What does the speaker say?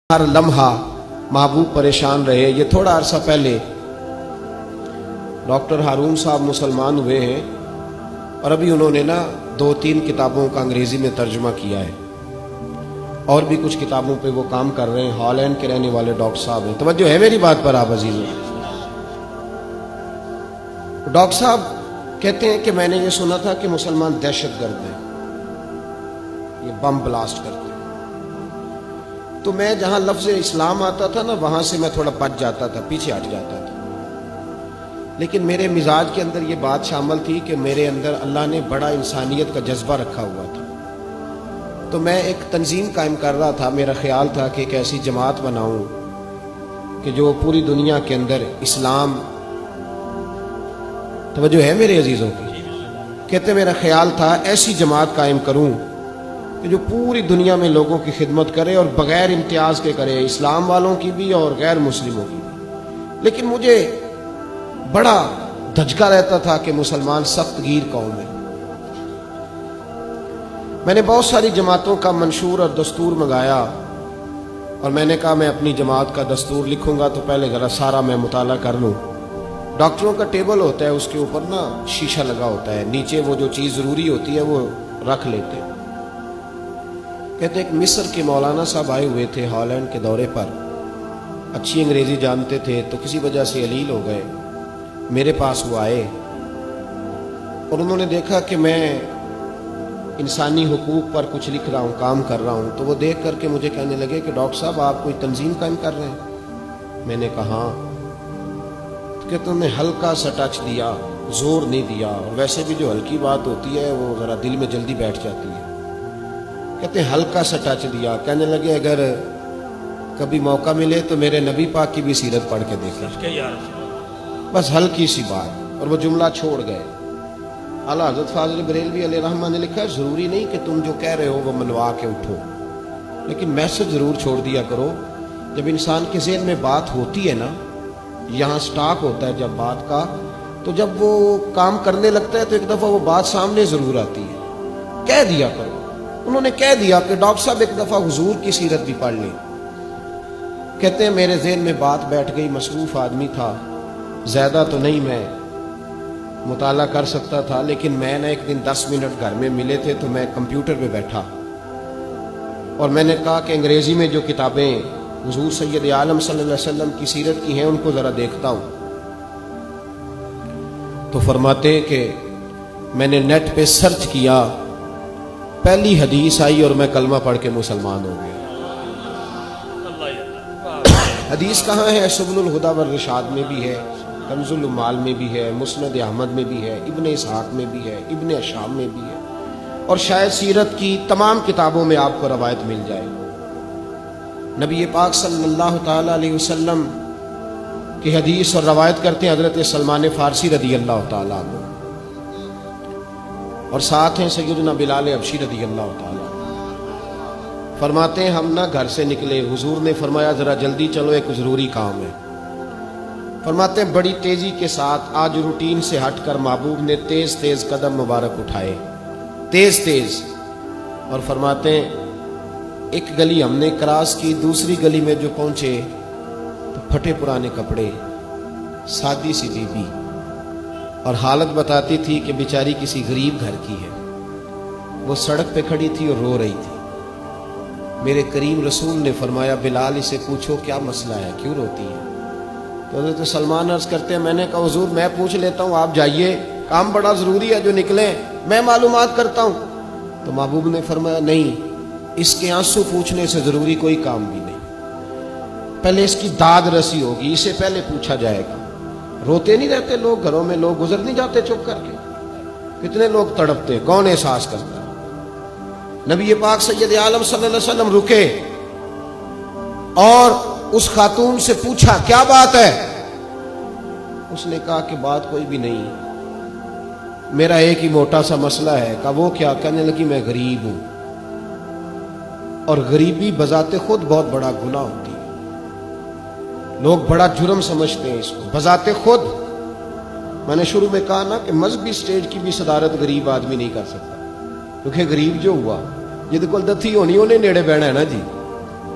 ہر لمحہ محبوب پریشان رہے۔ یہ تھوڑا عرصہ پہلے ڈاکٹر ہارون صاحب مسلمان ہوئے ہیں اور ابھی انہوں نے 2-3 کتابوں کا انگریزی میں ترجمہ کیا ہے اور بھی کچھ کتابوں پہ وہ کام کر رہے ہیں۔ ہالینڈ کے رہنے والے ڈاکٹر صاحب ہیں۔ توجہ ہے میری بات پر آپ عزیزوں؟ ڈاکٹر صاحب کہتے ہیں کہ میں نے یہ سنا تھا کہ مسلمان دہشت گرد ہیں، یہ بم بلاسٹ کرتے ہیں۔ تو میں جہاں لفظ اسلام آتا تھا وہاں سے میں تھوڑا بچ جاتا تھا، پیچھے ہٹ جاتا تھا، لیکن میرے مزاج کے اندر یہ بات شامل تھی کہ میرے اندر اللہ نے بڑا انسانیت کا جذبہ رکھا ہوا تھا۔ تو میں ایک تنظیم قائم کر رہا تھا، میرا خیال تھا کہ ایک ایسی جماعت بناؤں کہ جو پوری دنیا کے اندر اسلام، توجہ ہے میرے عزیزوں کی، کہتے میرا خیال تھا ایسی جماعت قائم کروں کہ جو پوری دنیا میں لوگوں کی خدمت کرے اور بغیر امتیاز کے کرے، اسلام والوں کی بھی اور غیر مسلموں کی بھی۔ لیکن مجھے بڑا دھچکا رہتا تھا کہ مسلمان سخت گیر قوم ہے۔ میں نے بہت ساری جماعتوں کا منشور اور دستور منگایا اور میں نے کہا میں اپنی جماعت کا دستور لکھوں گا تو پہلے ذرا سارا میں مطالعہ کر لوں۔ ڈاکٹروں کا ٹیبل ہوتا ہے، اس کے اوپر شیشہ لگا ہوتا ہے، نیچے وہ جو چیز ضروری ہوتی ہے وہ رکھ لیتے۔ کہتے ایک مصر کے مولانا صاحب آئے ہوئے تھے ہالینڈ کے دورے پر، اچھی انگریزی جانتے تھے تو کسی وجہ سے علیل ہو گئے۔ میرے پاس وہ آئے اور انہوں نے دیکھا کہ میں انسانی حقوق پر کچھ لکھ رہا ہوں، کام کر رہا ہوں، تو وہ دیکھ کر کے مجھے کہنے لگے کہ ڈاکٹر صاحب آپ کوئی تنظیم قائم کر رہے ہیں؟ میں نے کہا ہاں۔ کہ تم نے ہلکا سا ٹچ دیا، زور نہیں دیا، اور ویسے بھی جو ہلکی بات ہوتی ہے وہ ذرا دل میں جلدی بیٹھ جاتی ہے۔ کہتے ہیں ہلکا سا ٹچ دیا، کہنے لگے اگر کبھی موقع ملے تو میرے نبی پاک کی بھی سیرت پڑھ کے دیکھیں، بس ہلکی سی بات، اور وہ جملہ چھوڑ گئے۔ اعلیٰ حضرت فاضل بریلوی علیہ رحمہ نے لکھا ہے ضروری نہیں کہ تم جو کہہ رہے ہو وہ منوا کے اٹھو، لیکن میسج ضرور چھوڑ دیا کرو۔ جب انسان کے ذہن میں بات ہوتی ہے یہاں سٹاک ہوتا ہے جب بات کا، تو جب وہ کام کرنے لگتا ہے تو ایک دفعہ وہ بات سامنے ضرور آتی ہے۔ کہہ دیا کرو۔ انہوں نے کہہ دیا کہ ڈاکٹر صاحب ایک دفعہ حضور کی سیرت بھی پڑھ لیں۔ کہتے ہیں میرے ذہن میں بات بیٹھ گئی، مصروف آدمی تھا، زیادہ تو نہیں میں مطالعہ کر سکتا تھا، لیکن میں نے ایک دن 10 منٹ گھر میں ملے تھے تو میں کمپیوٹر پہ بیٹھا اور میں نے کہا کہ انگریزی میں جو کتابیں حضور سید عالم صلی اللہ علیہ وسلم کی سیرت کی ہیں ان کو ذرا دیکھتا ہوں۔ تو فرماتے ہیں کہ میں نے نیٹ پہ سرچ کیا، پہلی حدیث آئی اور میں کلمہ پڑھ کے مسلمان ہو گیا۔ حدیث کہاں ہے؟ سبل الہدی والرشاد میں بھی ہے، کنز العمال میں بھی ہے، مسند احمد میں بھی ہے، ابن اسحاق میں بھی ہے، ابن اشام میں بھی ہے، اور شاید سیرت کی تمام کتابوں میں آپ کو روایت مل جائے۔ نبی پاک صلی اللہ تعالی علیہ وسلم کی حدیث اور روایت کرتے ہیں حضرت سلمان فارسی رضی اللہ تعالی عنہ، اور ساتھ ہیں سیدنا بلال حبشی رضی اللہ تعالی عنہ۔ فرماتے ہیں ہم گھر سے نکلے، حضور نے فرمایا ذرا جلدی چلو ایک ضروری کام ہے۔ فرماتے ہیں بڑی تیزی کے ساتھ آج روٹین سے ہٹ کر محبوب نے تیز تیز قدم مبارک اٹھائے، تیز تیز، اور فرماتے ہیں ایک گلی ہم نے کراس کی، دوسری گلی میں جو پہنچے تو پھٹے پرانے کپڑے، سادی سی بی بی، اور حالت بتاتی تھی کہ بیچاری کسی غریب گھر کی ہے۔ وہ سڑک پہ کھڑی تھی اور رو رہی تھی۔ میرے کریم رسول نے فرمایا بلال اسے پوچھو کیا مسئلہ ہے، کیوں روتی ہے؟ تو حضرت سلمان عرض کرتے ہیں میں نے کہا حضور میں پوچھ لیتا ہوں، آپ جائیے، کام بڑا ضروری ہے جو نکلے، میں معلومات کرتا ہوں۔ تو محبوب نے فرمایا نہیں، اس کے آنسو پوچھنے سے ضروری کوئی کام بھی نہیں، پہلے اس کی داد رسی ہوگی، اسے پہلے پوچھا جائے گا۔ روتے نہیں رہتے لوگ گھروں میں، لوگ گزر نہیں جاتے چپ کر کے؟ کتنے لوگ تڑپتے، کون احساس کرتا ہے؟ نبی پاک سید عالم صلی اللہ علیہ وسلم رکے اور اس خاتون سے پوچھا کیا بات ہے؟ اس نے کہا کہ بات کوئی بھی نہیں، میرا ایک ہی موٹا سا مسئلہ ہے۔ کہا وہ کیا؟ کہنے لگی میں غریب ہوں، اور غریبی بذات خود بہت بڑا گناہ ہوتی ہے، لوگ بڑا جرم سمجھتے ہیں اس کو بذات خود۔ میں نے شروع میں کہا کہ مذہبی سٹیج کی بھی صدارت غریب آدمی نہیں کر سکتا، کیونکہ غریب جو ہوا جہد کول دتھی ہونی انہیں نیڑے بہنا ہے جی،